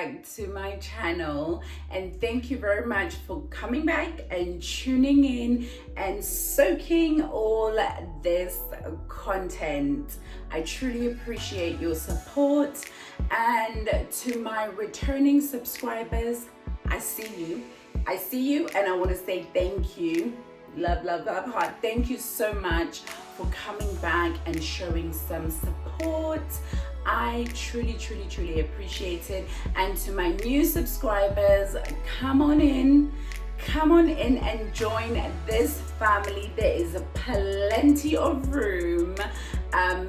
back to my channel, and thank you very much for coming back and tuning in and soaking all this content. I truly appreciate your support, and to my returning subscribers, I see you, and I want to say thank you. Love, heart. Thank you so much for coming back and showing some support. I truly appreciate it. And to my new subscribers, come on in and join this family. There is plenty of room.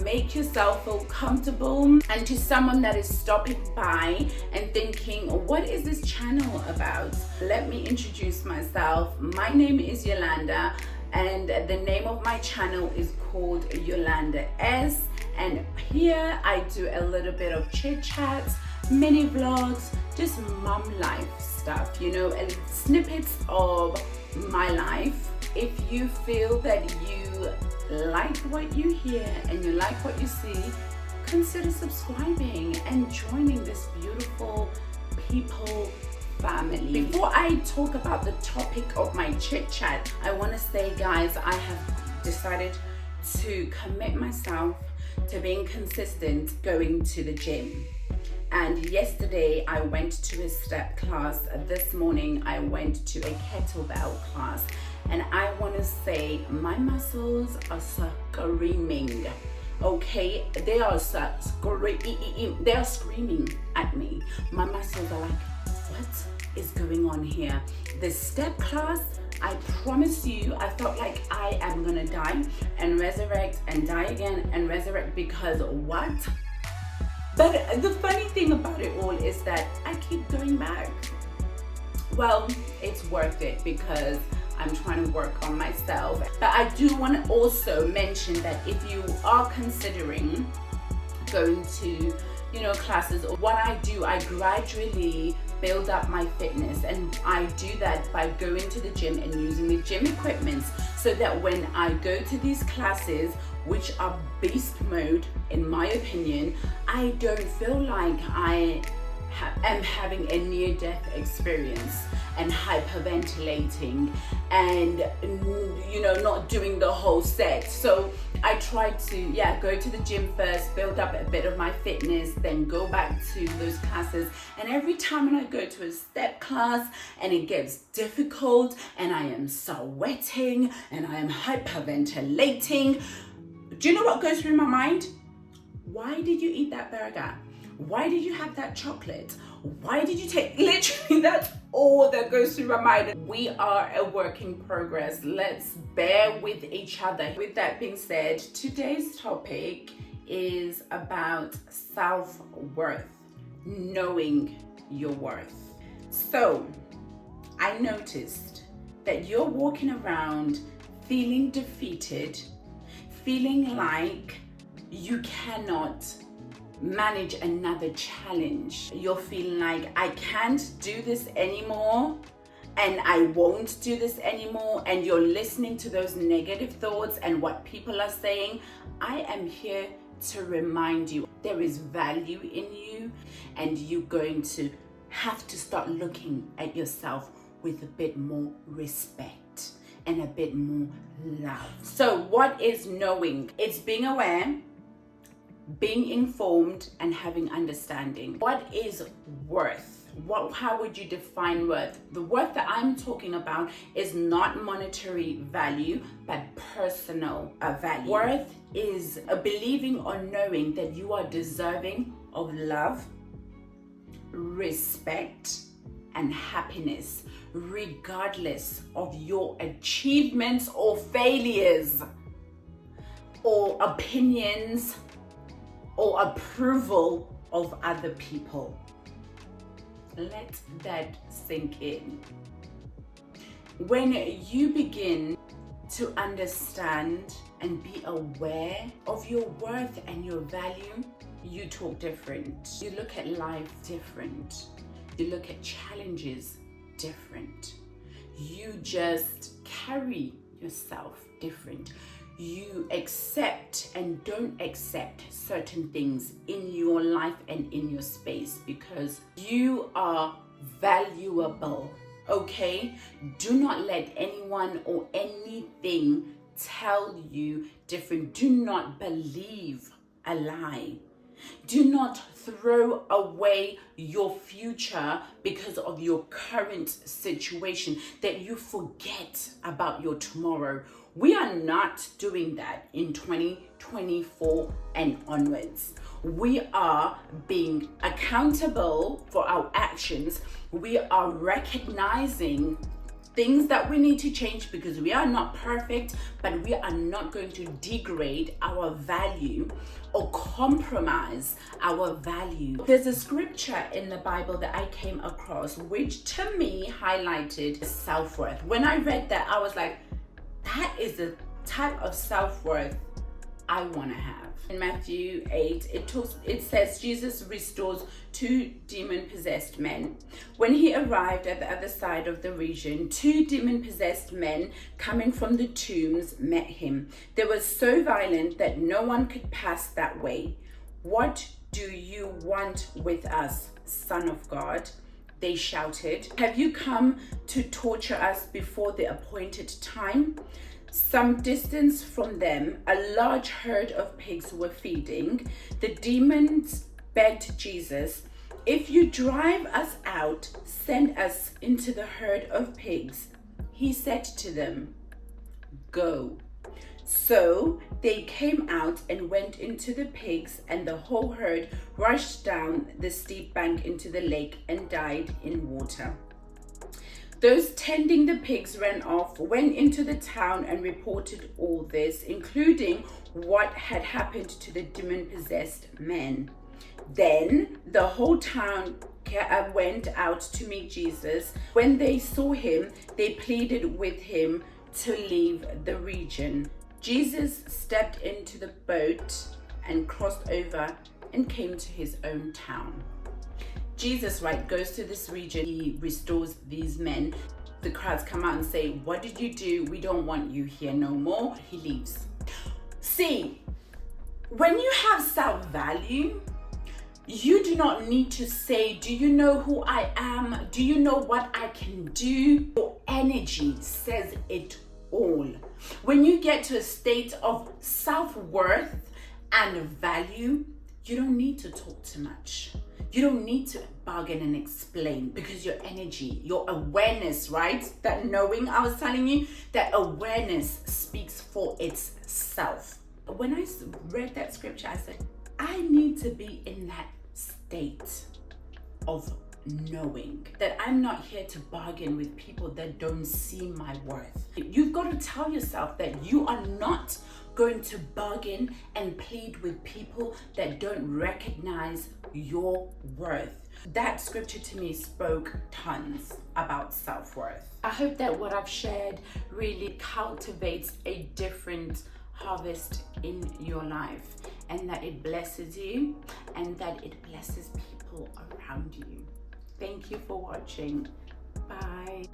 Make yourself feel comfortable. And to someone that is stopping by and thinking, what is this channel about? Let me introduce myself. My name is Yolanda, and the name of my channel is called Yolanda S. And here I do a little bit of chit chats, mini vlogs, just mom life stuff, and snippets of my life. If you feel that you like what you hear and you like what you see, consider subscribing and joining this beautiful people family. Before I talk about the topic of my chit chat, I want to say, guys, I have decided to commit myself to being consistent going to the gym. And yesterday I went to a step class. This morning I went to a kettlebell class, and I want to say my muscles are screaming. Okay, they are screaming at me. My muscles are like, what is going on here? The step class, I promise you, I felt like I am gonna die and resurrect and die again and resurrect, because what? But the funny thing about it all is that I keep going back. Well, it's worth it because I'm trying to work on myself. But I do want to also mention that if you are considering going to, classes, what I do, I gradually build up my fitness, and I do that by going to the gym and using the gym equipment, so that when I go to these classes, which are beast mode in my opinion, I don't feel like I am having a near-death experience and hyperventilating and not doing the whole set. So I try to go to the gym first, build up a bit of my fitness, then go back to those classes. And every time when I go to a step class and it gets difficult and I am sweating and I am hyperventilating, do you know what goes through my mind? Why did you eat that burger? Why did you have that chocolate? Why did you take, literally that's all that goes through my mind. We are a work in progress. Let's bear with each other. With that being said, today's topic is about self-worth, knowing your worth. So I noticed that you're walking around feeling defeated, feeling like you cannot manage another challenge. You're feeling like, I can't do this anymore and I won't do this anymore, and you're listening to those negative thoughts and what people are saying. I am here to remind you there is value in you, and you're going to have to start looking at yourself with a bit more respect and a bit more love. So what is knowing? It's being aware, being informed, and having understanding. What is worth? How would you define worth? The worth that I'm talking about is not monetary value, but personal value. Worth is a believing or knowing that you are deserving of love, respect, and happiness, regardless of your achievements or failures or opinions or approval of other people. Let that sink in. When you begin to understand and be aware of your worth and your value, you talk different. You look at life different. You look at challenges different. You just carry yourself different. you accept and don't accept certain things in your life and in your space, because you are valuable, okay? Do not let anyone or anything tell you different. Do not believe a lie. Do not throw away your future because of your current situation, that you forget about your tomorrow. We are not doing that in 2024 and onwards. We are being accountable for our actions. We are recognizing things that we need to change, because we are not perfect, but we are not going to degrade our value or compromise our value. There's a scripture in the Bible that I came across which to me highlighted self-worth. When I read that, I was like, that is the type of self-worth I want to have. In Matthew 8, it says Jesus restores 2 demon-possessed men. When he arrived at the other side of the region, 2 demon-possessed men coming from the tombs met him. They were so violent that no one could pass that way. "What do you want with us, Son of God?" they shouted. "Have you come to torture us before the appointed time?" Some distance from them, a large herd of pigs were feeding. The demons begged Jesus, "If you drive us out, send us into the herd of pigs." He said to them, "Go." So they came out and went into the pigs, and the whole herd rushed down the steep bank into the lake and died in water. Those tending the pigs ran off, went into the town and reported all this, including what had happened to the demon-possessed men. Then the whole town went out to meet Jesus. When they saw him, they pleaded with him to leave the region. Jesus stepped into the boat and crossed over and came to his own town. Jesus, right, goes to this region. He restores these men. The crowds come out and say, "What did you do? We don't want you here no more." He leaves. See, when you have self-value, you do not need to say, "Do you know who I am? Do you know what I can do?" Your energy says it all. When you get to a state of self-worth and value, you don't need to talk too much. You don't need to bargain and explain, because your energy, your awareness, right? That knowing I was telling you, that awareness speaks for itself. When I read that scripture, I said, I need to be in that state of knowing that I'm not here to bargain with people that don't see my worth. You've got to tell yourself that you are not going to bargain and plead with people that don't recognize your worth. That scripture to me spoke tons about self-worth. I hope that what I've shared really cultivates a different harvest in your life, and that it blesses you and that it blesses people around you. Thank you for watching. Bye.